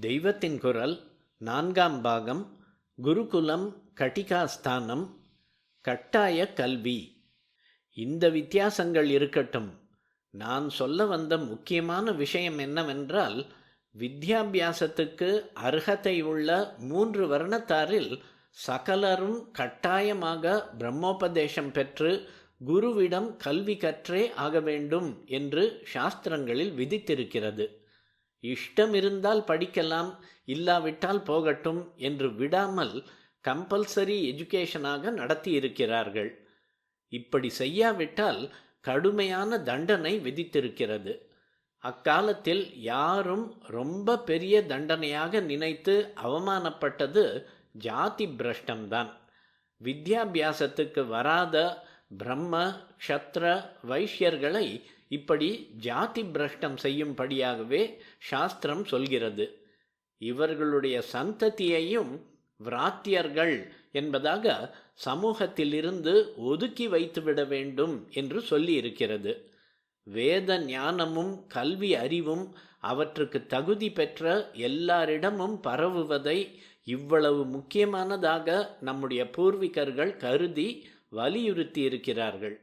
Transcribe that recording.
தெய்வத்தின் குரல் 4ஆம் பாகம். குருகுலம் கட்டிகாஸ்தானம், கட்டாய கல்வி. இந்த வித்தியாசங்கள் இருக்கட்டும். நான் சொல்ல வந்த முக்கியமான விஷயம் என்னவென்றால், வித்யாபியாசத்துக்கு அர்ஹதை உள்ள 3 வர்ணத்தாரில் சகலரும் கட்டாயமாக பிரம்மோபதேசம் பெற்று குருவிடம் கல்வி கற்றே ஆக வேண்டும் என்று சாஸ்திரங்களில் விதித்திருக்கிறது. இஷ்டம் இருந்தால் படிக்கலாம், இல்லாவிட்டால் போகட்டும் என்று விடாமல் கம்பல்சரி எஜுகேஷனாக நடத்தி இருக்கிறார்கள். இப்படி செய்யாவிட்டால் கடுமையான தண்டனை விதித்திருக்கிறது. அக்காலத்தில் யாரும் ரொம்ப பெரிய தண்டனையாக நினைத்து அவமானப்பட்டது ஜாதி பிரஷ்டம்தான். வித்யாபியாசத்துக்கு வராத பிரம்ம க்ஷத்ர வைஷ்யர்களை இப்படி ஜாதி பிரஷ்டம் செய்யும்படியாகவே சாஸ்திரம் சொல்கிறது. இவர்களுடைய சந்ததியையும் விராத்தியர்கள் என்பதாக சமூகத்திலிருந்து ஒதுக்கி வைத்துவிட வேண்டும் என்று சொல்லி இருக்கிறது. வேத ஞானமும் கல்வி அறிவும் அவற்றுக்கு தகுதி பெற்ற எல்லாரிடமும் பரவுவதை இவ்வளவு முக்கியமானதாக நம்முடைய பூர்விகர்கள் கருதி வலியுறுத்தி இருக்கிறார்கள்.